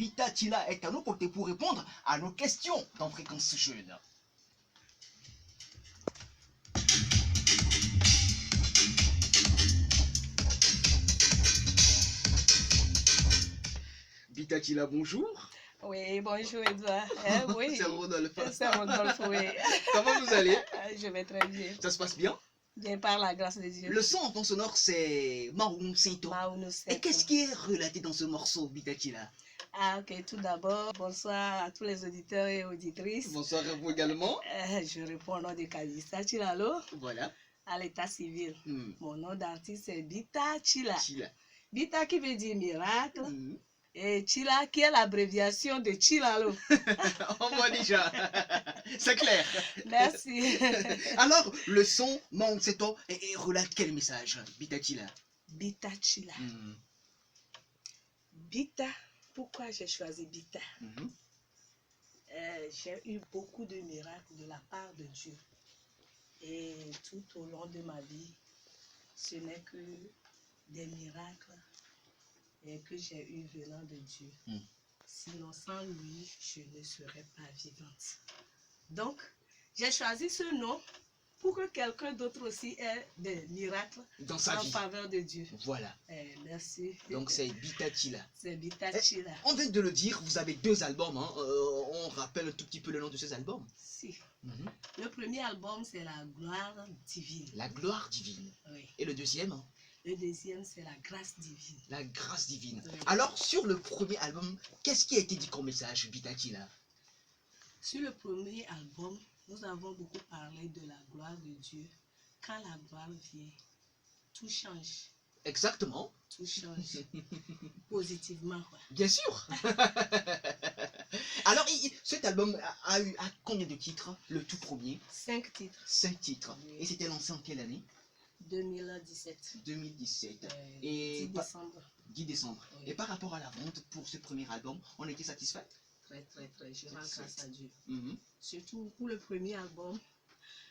Bita Tila est à nos côtés pour répondre à nos questions dans Fréquence Jeune. Bita Tila, bonjour. Oui, bonjour Edouard. Oui. C'est Rodolphe. C'est Rodolphe, oui. Comment vous allez? Je vais très bien. Ça se passe bien? Bien par la grâce de Dieu. Le son en fond sonore, c'est Maoun Sainto. Maoun Sainto. Et qu'est-ce qui est relaté dans ce morceau, Bita Tila? Ah, ok. Tout d'abord, bonsoir à tous les auditeurs et auditrices. Bonsoir à vous également. Je réponds au nom de Kalista Chilalo. Voilà. À l'état civil. Mon nom d'artiste c'est Bita Tila. Tila. Bita qui veut dire miracle. Et Tila qui est l'abréviation de Chilalo. On voit déjà. C'est clair. Merci. Alors, le son Maoun Sainto et relate quel message, Bita Tila? Bita Tila. Bita, pourquoi j'ai choisi Bita? J'ai eu beaucoup de miracles de la part de Dieu. Et tout au long de ma vie, ce n'est que des miracles que j'ai eu venant de Dieu. Sinon, sans lui, je ne serais pas vivante. Donc, j'ai choisi ce nom pour que quelqu'un d'autre aussi ait des miracles dans sa vie. En faveur de Dieu. Voilà. Merci. Donc, c'est Bita Tila. C'est Bita Tila. On vient de le dire, vous avez 2 albums. On rappelle un tout petit peu le nom de ces albums. Si. Le premier album, c'est La Gloire Divine. La Gloire Divine. Oui. Et le deuxième? Le deuxième, c'est La Grâce Divine. La Grâce Divine. Oui. Alors, sur le premier album, qu'est-ce qui a été dit comme message, Bita Tila? Sur le premier album, nous avons beaucoup parlé de la gloire de Dieu. Quand la gloire vient, tout change. Exactement. Tout change. Positivement, quoi. Bien sûr. Alors, cet album a eu combien de titres? Le tout premier? 5 titres. 5 titres. Oui. Et c'était lancé en quelle année? 2017. 2017. Et 10 décembre. 10 décembre. Oui. Et par rapport à la vente pour ce premier album, on était satisfait? Très, très, très. Je rends grâce à Dieu. Surtout pour le premier album,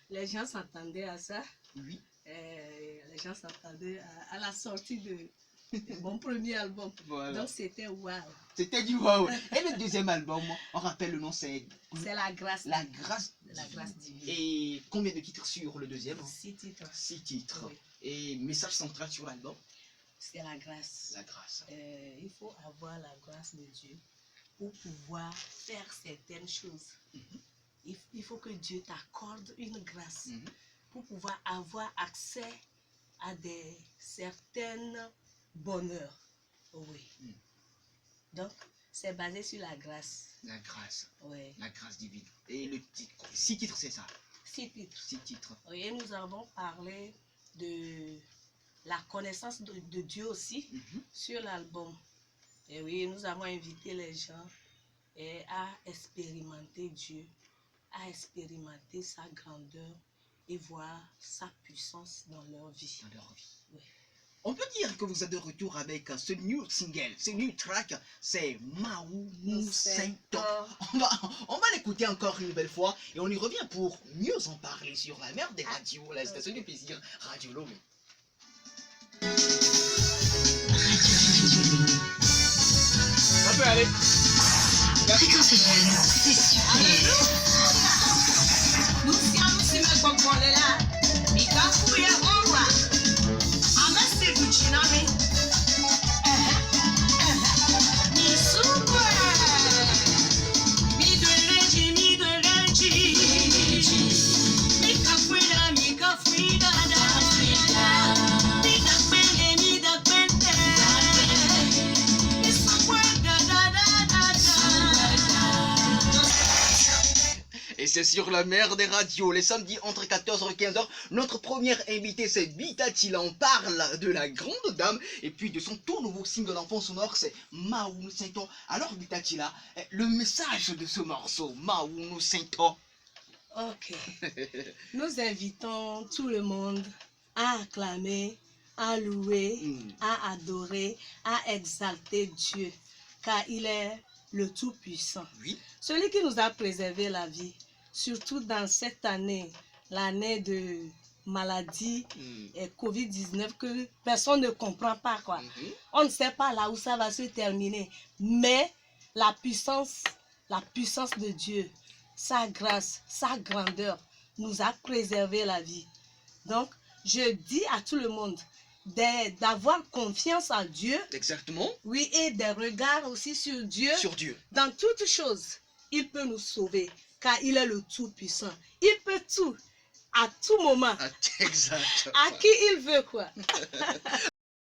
les gens s'attendaient à ça. Oui. Les gens s'attendaient à la sortie de mon premier album. Voilà. Donc c'était waouh. C'était du waouh. Et le deuxième album, on rappelle le nom, c'est La Grâce. La Grâce. La Grâce Divine. Et combien de titres sur le deuxième? 6 titres. 6 titres. Oui. Et message central sur l'album? C'est la grâce. La grâce. Il faut avoir la grâce de Dieu pour pouvoir faire certaines choses. Il faut que Dieu t'accorde une grâce pour pouvoir avoir accès à certaines bonheurs. Oui. Donc, c'est basé sur la grâce. La grâce. Oui. La grâce divine. Et le titre, 6 titres, c'est ça? 6 titres. 6 titres. Oui, et nous avons parlé de la connaissance de Dieu aussi sur l'album. Et oui, nous avons invité les gens à expérimenter Dieu, à expérimenter sa grandeur et voir sa puissance dans leur vie. Dans leur vie. Oui. On peut dire que vous êtes de retour avec ce new single, ce new track, c'est Maoun Sainto. On va l'écouter encore une belle fois et on y revient pour mieux en parler sur la mer des radios, la station du plaisir, Radio Lomé. Ça peut aller. Fréquence Jeune, c'est super. Nous sommes là. Et c'est sur la mer des radios, les samedis entre 14h et 15h. Notre première invitée, c'est Bita Tila. On parle de la grande dame et puis de son tout nouveau single en fond sonore, c'est Maoun Sainto. Alors Bita Tila, le message de ce morceau, Maoun Sainto. Ok. Nous invitons tout le monde à acclamer, à louer, à adorer, à exalter Dieu, car il est le Tout-Puissant. Oui. Celui qui nous a préservé la vie, surtout dans cette année, l'année de maladie et Covid-19 que personne ne comprend pas, quoi. On ne sait pas là où ça va se terminer. Mais la puissance de Dieu, sa grâce, sa grandeur nous a préservé la vie. Donc, je dis à tout le monde d'avoir confiance en Dieu. Exactement. Oui, et des regards aussi sur Dieu. Sur Dieu. Dans toutes choses, il peut nous sauver, car il est le Tout-Puissant. Il peut tout, à tout moment, Exact. à qui il veut, quoi.